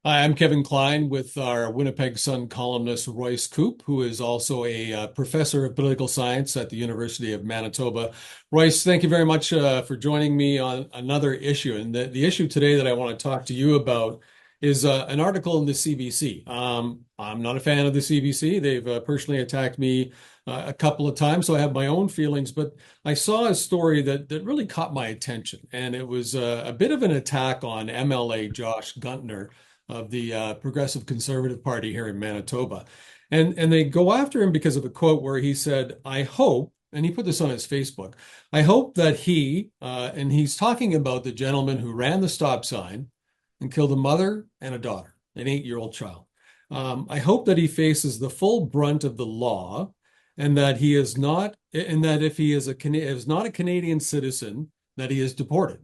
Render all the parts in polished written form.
Hi, I'm Kevin Klein with our Winnipeg Sun columnist Royce Koop, who is also a professor of political science at the University of Manitoba. Royce, thank you very much for joining me on another issue. And the issue today that I want to talk to you about is an article in the CBC. I'm not a fan of the CBC. They've personally attacked me a couple of times, so I have my own feelings. But I saw a story that really caught my attention, and it was a bit of an attack on MLA Josh Guntner of the Progressive Conservative Party here in Manitoba. And they go after him because of a quote where he said, I hope, and he put this on his Facebook, I hope that and he's talking about the gentleman who ran the stop sign and killed a mother and a daughter, an 8-year-old child. I hope that he faces the full brunt of the law and that he is not, and that if he is not a Canadian citizen, that he is deported,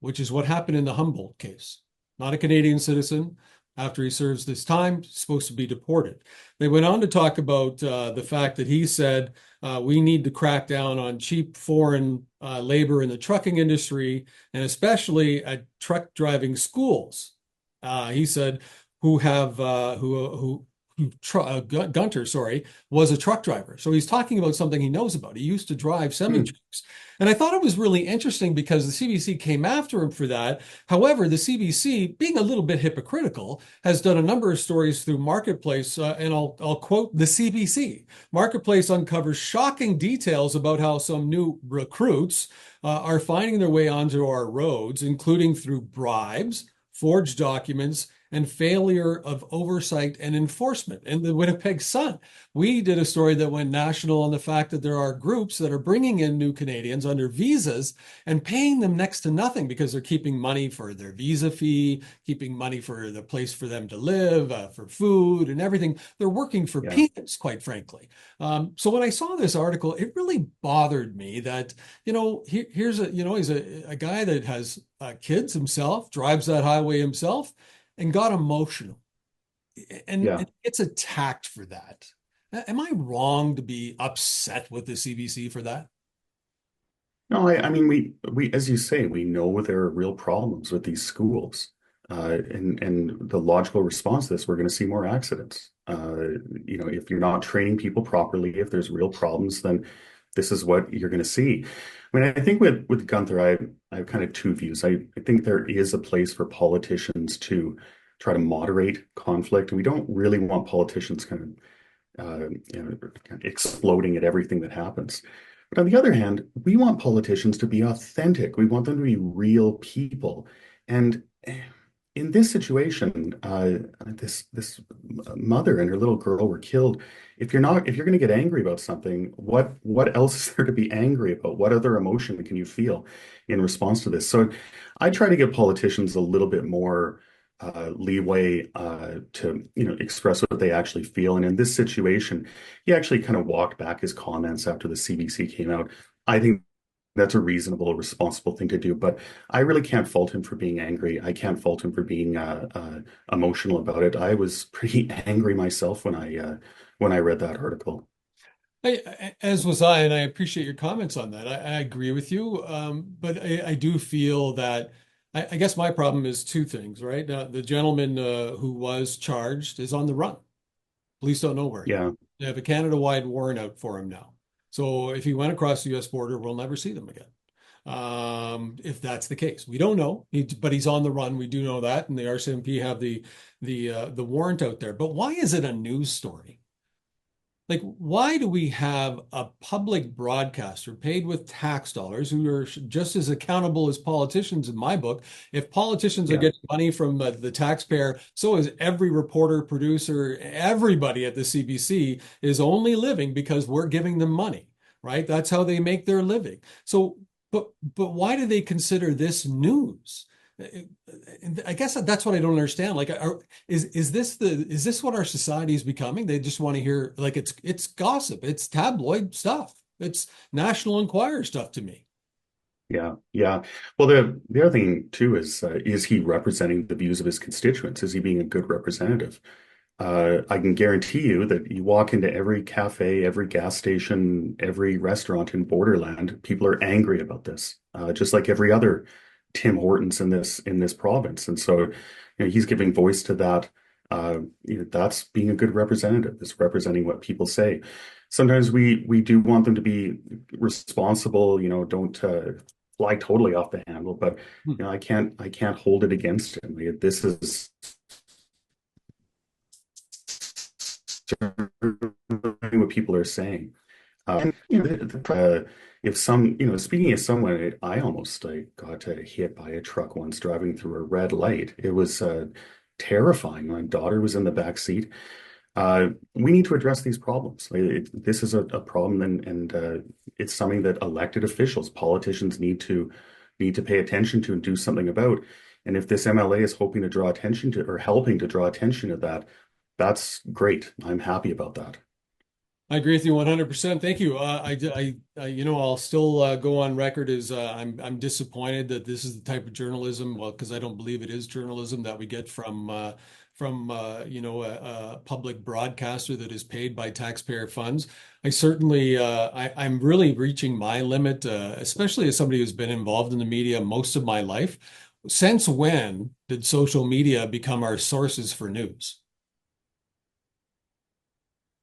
which is what happened in the Humboldt case. Not a Canadian citizen. After he serves this time, supposed to be deported. They went on to talk about the fact that he said we need to crack down on cheap foreign labor in the trucking industry and especially at truck driving schools. He said who have Gunter, sorry, was a truck driver. So he's talking about something he knows about. He used to drive semi Hmm. trucks. And I thought it was really interesting because the CBC came after him for that. However, the CBC, being a little bit hypocritical, has done a number of stories through Marketplace, and I'll quote the CBC. Marketplace uncovers shocking details about how some new recruits are finding their way onto our roads, including through bribes, forged documents, and failure of oversight and enforcement. In the Winnipeg Sun, we did a story that went national on the fact that there are groups that are bringing in new Canadians under visas and paying them next to nothing because they're keeping money for their visa fee, keeping money for the place for them to live, for food and everything. They're working for Yeah. peanuts, quite frankly. So when I saw this article, it really bothered me that, here's he's a guy that has kids himself, drives that highway himself and got emotional Yeah. and gets attacked for that. Am I wrong to be upset with the CBC for that? No, I mean, as you say, we know there are real problems with these schools. And the logical response to this, we're going to see more accidents. If you're not training people properly, if there's real problems, then this is what you're going to see. I mean, I think with Gunther, I have kind of two views. I think there is a place for politicians to try to moderate conflict. We don't really want politicians kind of exploding at everything that happens. But on the other hand, we want politicians to be authentic. We want them to be real people. And in this situation, this mother and her little girl were killed. If you're going to get angry about something, what else is there to be angry about? What other emotion can you feel in response to this? So I try to give politicians a little bit more leeway to express what they actually feel. And in this situation, he actually kind of walked back his comments after the CBC came out. I think that's a reasonable, responsible thing to do. But I really can't fault him for being angry. I can't fault him for being emotional about it. I was pretty angry myself when I read that article. As was I, and I appreciate your comments on that. I agree with you, but I do feel that I guess my problem is two things, right? Now, the gentleman who was charged is on the run. Police don't know where he is. Yeah, They have a Canada-wide warrant out for him now. So if he went across the U.S. border, we'll never see them again. If that's the case, we don't know. But he's on the run. We do know that, and the RCMP have the warrant out there. But why is it a news story? Like, why do we have a public broadcaster paid with tax dollars who are just as accountable as politicians in my book? If politicians are yeah. getting money from the taxpayer, so is every reporter, producer, everybody at the CBC is only living because we're giving them money, right? That's how they make their living. So, but why do they consider this news? I guess that's what I don't understand. Like, is this what our society is becoming? They just want to hear like it's gossip, it's tabloid stuff, it's National Enquirer stuff to me. Yeah, yeah. Well, the other thing too is he representing the views of his constituents? Is he being a good representative? I can guarantee you that you walk into every cafe, every gas station, every restaurant in Borderland, people are angry about this, just like every other Tim Hortons in this province. And so, he's giving voice to that. That's being a good representative, is representing what people say. Sometimes we do want them to be responsible, don't fly totally off the handle, but I can't hold it against him. This is what people are saying. And if speaking of someone, I almost got hit by a truck once driving through a red light. It was terrifying. My daughter was in the back seat. We need to address these problems. This is a problem, and it's something that elected officials, politicians need to pay attention to and do something about. And if this MLA is hoping to draw attention to, or helping to draw attention to that, that's great. I'm happy about that. I agree with you 100%. Thank you. I'll still go on record as I'm disappointed that this is the type of journalism, well, because I don't believe it is journalism that we get from a public broadcaster that is paid by taxpayer funds. I certainly, I'm really reaching my limit, especially as somebody who's been involved in the media most of my life. Since when did social media become our sources for news?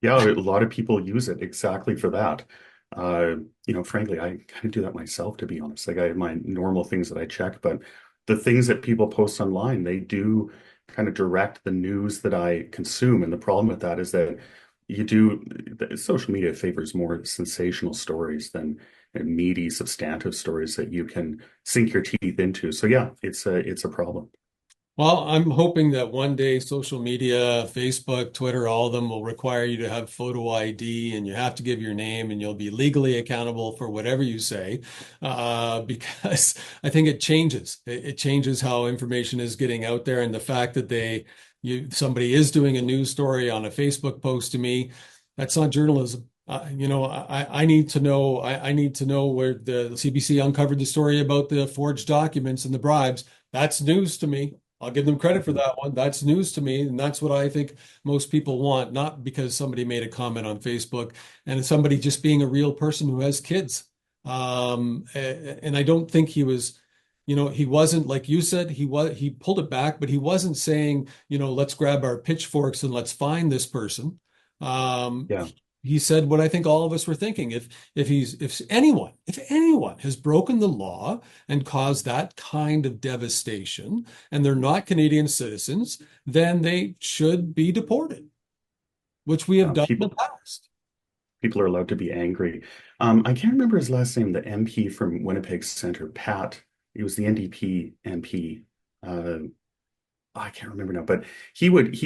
Yeah, a lot of people use it exactly for that. Frankly, I kind of do that myself, to be honest. Like I have my normal things that I check, but the things that people post online, they do kind of direct the news that I consume. And the problem with that is that social media favors more sensational stories than meaty, substantive stories that you can sink your teeth into. So yeah, it's a problem. Well, I'm hoping that one day social media, Facebook, Twitter, all of them will require you to have photo ID and you have to give your name and you'll be legally accountable for whatever you say. Because I think it changes. It changes how information is getting out there. And the fact that somebody is doing a news story on a Facebook post to me, that's not journalism. I need to know. I need to know where the CBC uncovered the story about the forged documents and the bribes. That's news to me. I'll give them credit for that one. That's news to me, and that's what I think most people want, not because somebody made a comment on Facebook and somebody just being a real person who has kids. And I don't think he wasn't like you said, he pulled it back, but he wasn't saying, let's grab our pitchforks and let's find this person. Um, Yeah. he said what I think all of us were thinking. If anyone has broken the law and caused that kind of devastation, and they're not Canadian citizens, then they should be deported, which we have done in the past. People are allowed to be angry. I can't remember his last name, the MP from Winnipeg Center, Pat. He was the NDP MP. Uh, I can't remember now, but he would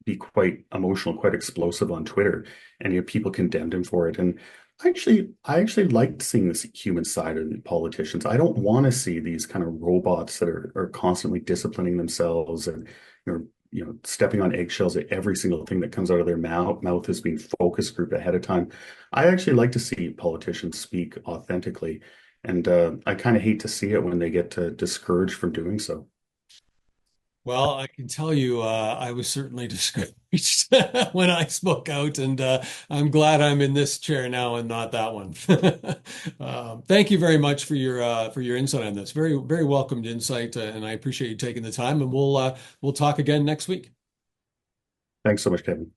be quite emotional, quite explosive on Twitter, and people condemned him for it. And I actually liked seeing this human side of the politicians. I don't want to see these kind of robots that are constantly disciplining themselves and stepping on eggshells at every single thing that comes out of their mouth is being focus grouped ahead of time. I actually like to see politicians speak authentically, and I kind of hate to see it when they get discouraged from doing so. Well, I can tell you, I was certainly discouraged when I spoke out, and I'm glad I'm in this chair now and not that one. Thank you very much for your insight on this. Very, very welcomed insight, and I appreciate you taking the time. And we'll talk again next week. Thanks so much, Kevin.